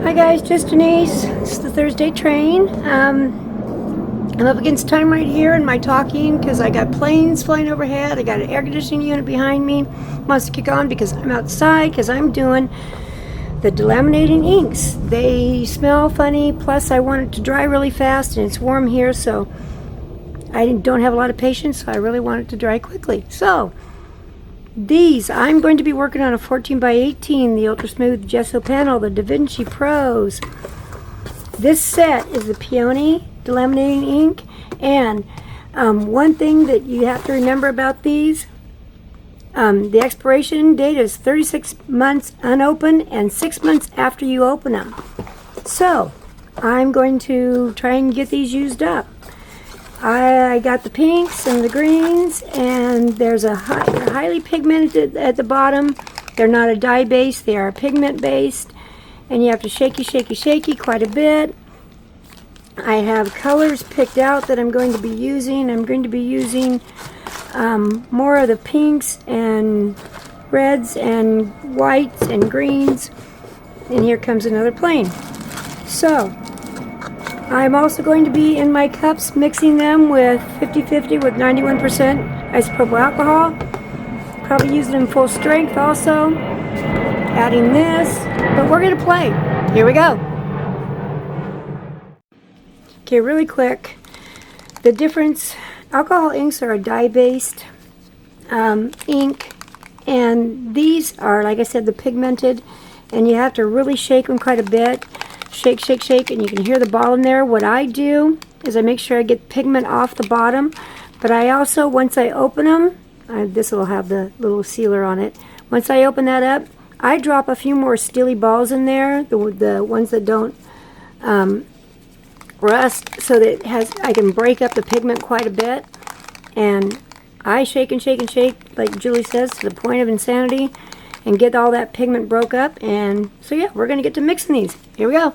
Hi guys, just Denise. It's the Thursday train. I'm up against time right here in my talking because I got planes flying overhead. I got an air conditioning unit behind me. Wants to kick on because I'm outside because I'm doing the delaminating inks. They smell funny, plus I want it to dry really fast and it's warm here, so I don't have a lot of patience, so I really want it to dry quickly. So these, I'm going to be working on a 14 by 18, the Ultra Smooth Gesso Panel, the Da Vinci Pros. This set is the Peony Delaminating ink, and one thing that you have to remember about these, the expiration date is 36 months unopened and 6 months after you open them. So I'm going to try and get these used up. I got the pinks and the greens, and there's they're highly pigmented at the bottom. They're not a dye base, they are pigment based, and you have to shaky quite a bit. I have colors picked out that I'm going to be using. I'm going to be using more of the pinks and reds and whites and greens, and here comes another plane. So I'm also going to be in my cups mixing them with 50-50 with 91% isopropyl alcohol. Probably use it in full strength also. Adding this, but we're going to play. Here we go. Okay, really quick. The difference, alcohol inks are a dye-based ink, and these are, like I said, the pigmented, and you have to really shake them quite a bit. Shake, and you can hear the ball in there. What I do is I make sure I get pigment off the bottom, but I also, once I open them, this will have the little sealer on it. Once I open that up, I drop a few more steely balls in there, the ones that don't rust, so that I can break up the pigment quite a bit. And I shake and shake, like Julie says, to the point of insanity, and get all that pigment broke up. And so yeah, we're going to get to mixing these. Here we go.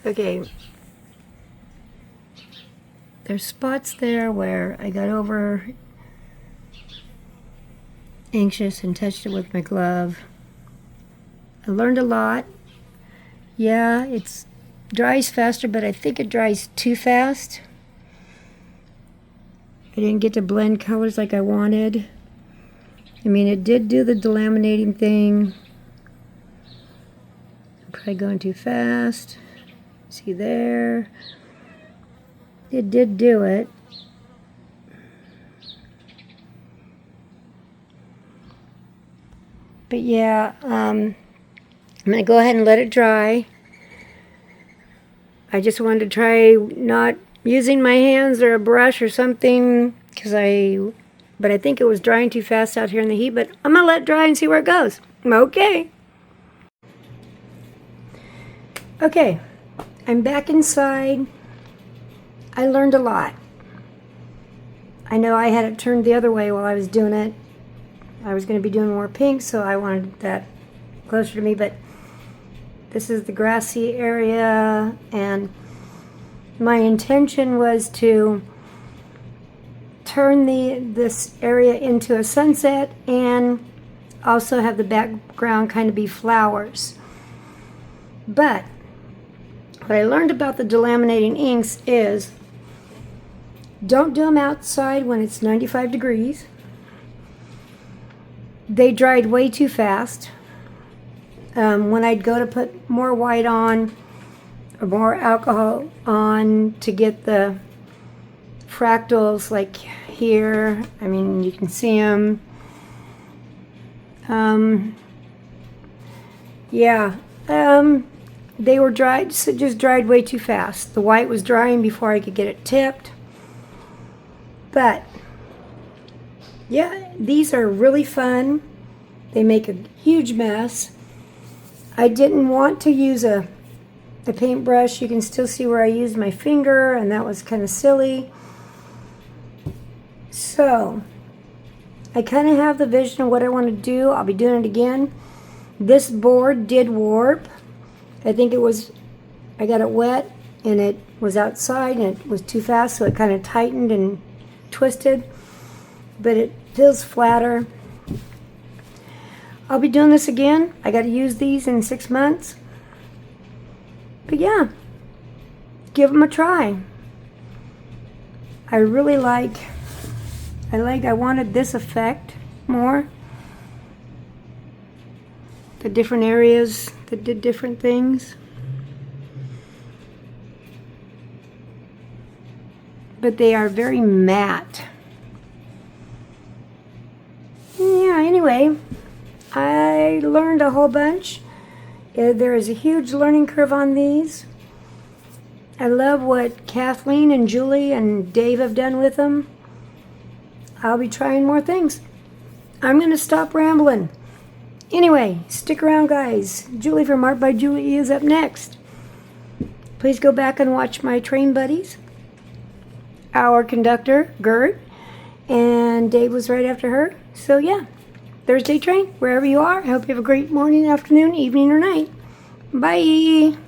Okay. There's spots there where I got over anxious and touched it with my glove. I learned a lot. Yeah, it dries faster, but I think it dries too fast. I didn't get to blend colors like I wanted. I mean, it did do the delaminating thing. I'm probably going too fast. See there? It did do it. But yeah, I'm going to go ahead and let it dry. I just wanted to try not using my hands or a brush or something, but I think it was drying too fast out here in the heat, but I'm going to let it dry and see where it goes. Okay. Okay, I'm back inside. I learned a lot. I know I had it turned the other way while I was doing it. I was going to be doing more pink, so I wanted that closer to me, but this is the grassy area, and my intention was to turn this area into a sunset and also have the background kind of be flowers. But what I learned about the delaminating inks is don't do them outside when it's 95 degrees. They dried way too fast. When I'd go to put more white on or more alcohol on to get the fractals like here, I mean, you can see them. They were dried, so just dried way too fast. The white was drying before I could get it tipped. But yeah, these are really fun. They make a huge mess. I didn't want to use a paintbrush. You can still see where I used my finger, and that was kind of silly. So I kind of have the vision of what I want to do. I'll be doing it again. This board did warp. I think I got it wet and it was outside and it was too fast, so it kind of tightened and twisted, but it feels flatter. I'll be doing this again. I got to use these in 6 months. But yeah, give them a try. I wanted this effect more. The different areas that did different things. But they are very matte. Yeah, anyway, I learned a whole bunch. There is a huge learning curve on these. I love what Kathleen and Julie and Dave have done with them. I'll be trying more things. I'm going to stop rambling. Anyway, stick around, guys. Julie from Art by Julie is up next. Please go back and watch my train buddies. Our conductor, Gert, and Dave was right after her. So yeah, Thursday train, wherever you are. I hope you have a great morning, afternoon, evening, or night. Bye.